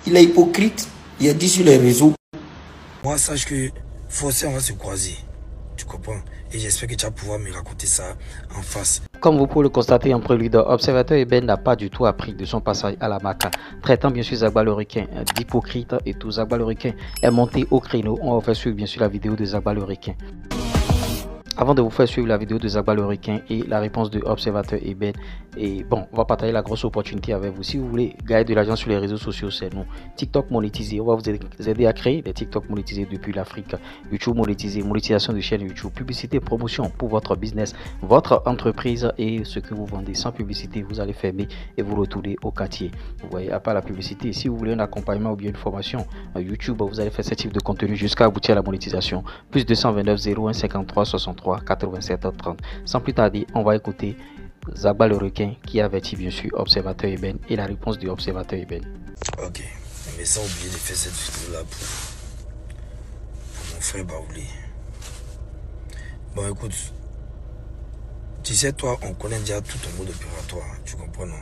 Il est hypocrite. Il a dit sur les réseaux. Moi, sache que forcément, on va se croiser. Tu comprends? Et j'espère que tu vas pouvoir me raconter ça en face. Comme vous pouvez le constater en prélude, Observateur Eben n'a pas du tout appris de son passage à la Maca, traitant bien sûr Zagba le requin d'hypocrite et tout. Zagba le requin est monté au créneau. On va faire suivre bien sûr la vidéo de Zagba le requin. Avant de vous faire suivre la vidéo de Zagba le requin et la réponse de Observateur Eben, et bon, on va partager la grosse opportunité avec vous. Si vous voulez gagner de l'argent sur les réseaux sociaux, c'est nous. TikTok monétisé, on va vous aider à créer des TikTok monétisés depuis l'Afrique. YouTube monétisé, monétisation de chaîne YouTube, publicité, promotion pour votre business, votre entreprise et ce que vous vendez. Sans publicité, vous allez fermer et vous retourner au quartier. Vous voyez, à part la publicité, si vous voulez un accompagnement ou bien une formation YouTube, vous allez faire ce type de contenu jusqu'à aboutir à la monétisation. Plus 229 01 53 63 87 30. Sans plus tarder, on va écouter Zagba le requin qui avertit bien sûr Observateur Eben et la réponse de Observateur Eben. Ok, mais sans oublier de faire cette vidéo là pour mon frère Baoulé. Bon écoute, tu sais toi on connaît déjà tout ton mode opératoire, tu comprends non?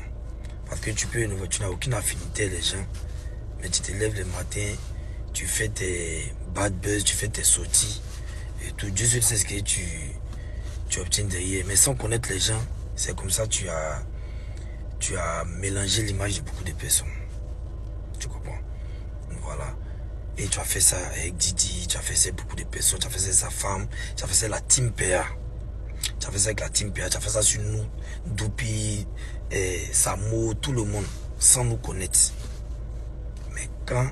Parce que tu n'as aucune affinité avec les gens, mais tu te lèves le matin, tu fais tes bad buzz, tu fais tes sorties et tout. Dieu seul sait ce que tu obtiens derrière, mais sans connaître les gens, c'est comme ça tu as mélangé l'image de beaucoup de personnes. Tu comprends? Voilà. Et tu as fait ça avec Didi, tu as fait ça avec beaucoup de personnes, tu as fait ça avec sa femme, tu as fait ça avec la Team PA. Tu as fait ça avec la Team PA, tu as fait ça sur nous, Doupi, Samo, tout le monde, sans nous connaître. Mais quand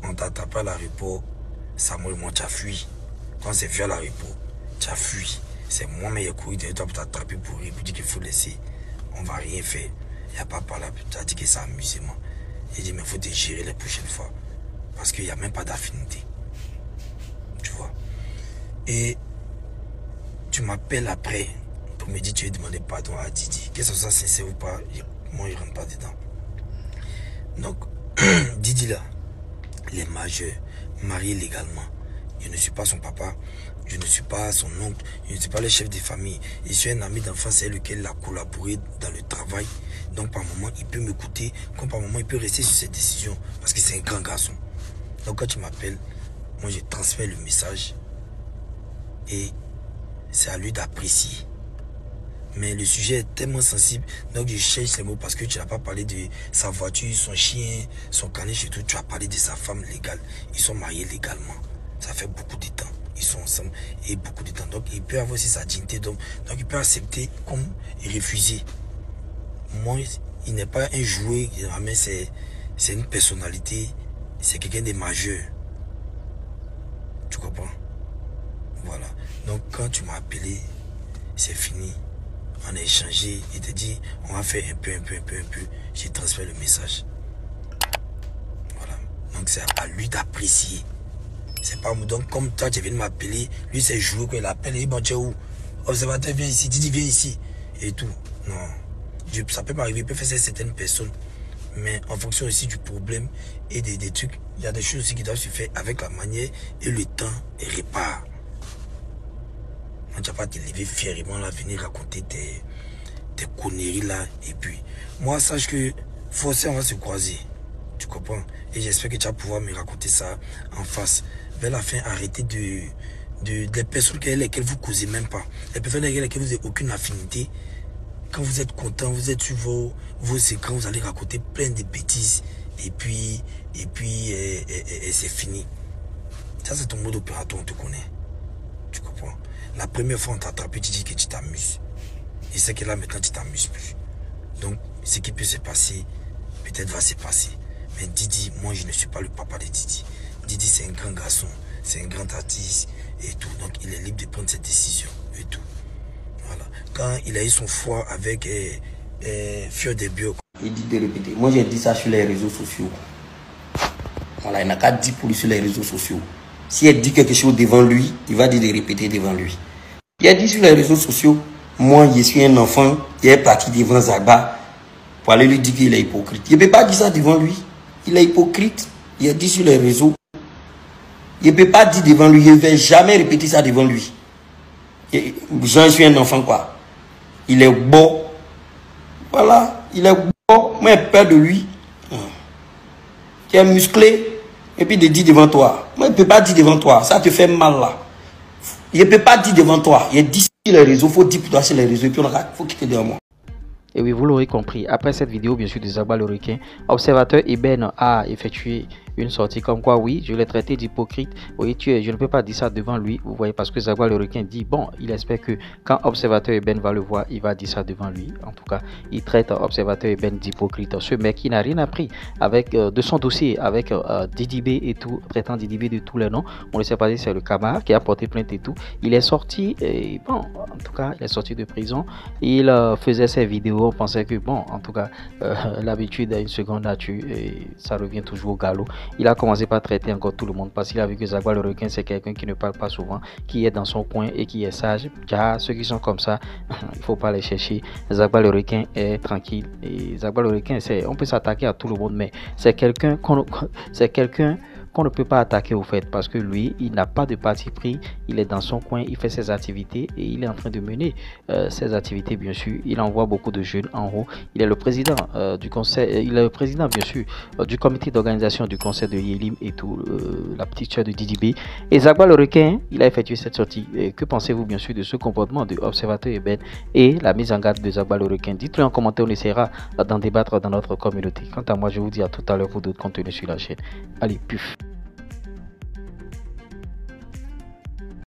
on t'a tapé à l'aéroport, Samo et moi, tu as fui. Quand c'est vu à l'aéroport, tu as fui. C'est moi, mais il a couru derrière toi pour t'attraper pour dire qu'il faut laisser. On va rien faire. Il n'y a pas par là. Tu as dit que c'est amusement. J'ai dit, mais il faut te gérer les prochaines fois. Parce qu'il n'y a même pas d'affinité. Tu vois. Et tu m'appelles après pour me dire que tu veux demander pardon à Didi. Que ce soit sincère ou pas, moi, je ne rentre pas dedans. Donc, Didi là, il est majeur, marié légalement. Je ne suis pas son papa, je ne suis pas son oncle, je ne suis pas le chef de famille. Je suis un ami d'enfance avec lequel il a collaboré dans le travail. Donc par moment, il peut m'écouter, comme par moment, il peut rester sur ses décisions. Parce que c'est un grand garçon. Donc quand tu m'appelles, moi je transmets le message. Et c'est à lui d'apprécier. Mais le sujet est tellement sensible, donc je cherche les mots parce que tu n'as pas parlé de sa voiture, son chien, son caniche et tout. Tu as parlé de sa femme légale. Ils sont mariés légalement. Ça fait beaucoup de temps. Ils sont ensemble et beaucoup de temps. Donc, il peut avoir aussi sa dignité d'homme. Donc, il peut accepter comme refuser. Moi, il n'est pas un jouet, mais c'est une personnalité. C'est quelqu'un de majeur. Tu comprends? Voilà. Donc, quand tu m'as appelé, c'est fini. On a échangé. Il te dit, on va faire un peu. J'ai transféré le message. Voilà. Donc, c'est à lui d'apprécier. C'est pas moi. Donc, comme toi, tu viens de m'appeler, lui, c'est joué qu'il appelle. Et bon, tu es où? Observateur, viens ici. Didi, viens ici. Et tout. Non. Ça peut m'arriver, il peut faire ça à certaines personnes. Mais en fonction aussi du problème et des trucs, il y a des choses aussi qui doivent se faire avec la manière et le temps et répare. Tu vas pas te lever fièrement là, venir raconter tes conneries là. Et puis, moi, sache que forcément, on va se croiser. Tu comprends? Et j'espère que tu vas pouvoir me raconter ça en face. Vers la fin, arrêtez des personnes avec lesquelles vous ne causez même pas. Les personnes avec lesquelles vous n'avez aucune affinité. Quand vous êtes content, vous êtes sur vos écrans, vous allez raconter plein de bêtises. Et puis c'est fini. Ça, c'est ton mode opératoire, on te connaît. Tu comprends? La première fois, on t'a attrapé, tu dis que tu t'amuses. Et c'est que là, maintenant, tu t'amuses plus. Donc, ce qui peut se passer, peut-être va se passer. Mais Didi, moi, je ne suis pas le papa de Didi. Didi, c'est un grand garçon, c'est un grand artiste et tout. Donc, il est libre de prendre ses décisions et tout. Voilà. Quand il a eu son foie avec Fior de Bio, il dit de répéter. Moi, j'ai dit ça sur les réseaux sociaux. Voilà, il n'a qu'à dire pour lui sur les réseaux sociaux. Si elle dit quelque chose devant lui, il va dire de répéter devant lui. Il a dit sur les réseaux sociaux, moi, je suis un enfant, il est parti devant Zagba pour aller lui dire qu'il est hypocrite. Il ne peut pas dire ça devant lui. Il est hypocrite. Il a dit sur les réseaux. Il ne peut pas dire devant lui. Il ne va jamais répéter ça devant lui. Je suis un enfant, quoi. Il est beau. Voilà. Il est beau. Moi, j'ai peur de lui. Tu es musclé, et puis de dire devant toi. Moi, je ne peux pas dire devant toi. Ça te fait mal là. Je ne peux pas dire devant toi. Il y a 10 sur les réseaux, il faut dire pour toi sur les réseaux, et puis il faut quitter devant moi. Et oui, vous l'aurez compris, après cette vidéo, bien sûr, de Zagba le requin, Observateur Eben a effectué une sortie comme quoi, oui, je l'ai traité d'hypocrite. Oui, je ne peux pas dire ça devant lui, vous voyez, parce que Zagba le requin dit, bon, il espère que quand Observateur Eben va le voir, il va dire ça devant lui. En tout cas, il traite Observateur Eben d'hypocrite. Ce mec qui n'a rien appris avec, de son dossier avec Didi B et tout, traitant Didi B de tous les noms. On ne sait pas si c'est le camarade qui a porté plainte et tout. Il est sorti, et bon, en tout cas, il est sorti de prison. Il faisait ses vidéos. On pensait que, bon, en tout cas, l'habitude a une seconde nature et ça revient toujours au galop. Il a commencé par traiter encore tout le monde parce qu'il a vu que Zagba le requin, c'est quelqu'un qui ne parle pas souvent, qui est dans son coin et qui est sage. Car ceux qui sont comme ça, il ne faut pas les chercher. Zagba le requin est tranquille. Et Zagba le requin, on peut s'attaquer à tout le monde, mais c'est quelqu'un qu'on ne peut pas attaquer au fait, parce que lui, il n'a pas de parti pris, il est dans son coin, il fait ses activités et il est en train de mener ses activités, bien sûr. Il envoie beaucoup de jeunes en haut. Il est le président du conseil, il est le président, bien sûr, du comité d'organisation du conseil de Yelim et tout, la petite soeur de Didi B. Et Zagba le requin, il a effectué cette sortie. Et que pensez-vous, bien sûr, de ce comportement de Observateur Eben et la mise en garde de Zagba le requin? Dites-le en commentaire, on essaiera d'en débattre dans notre communauté. Quant à moi, je vous dis à tout à l'heure pour d'autres contenus sur la chaîne. Allez, puf.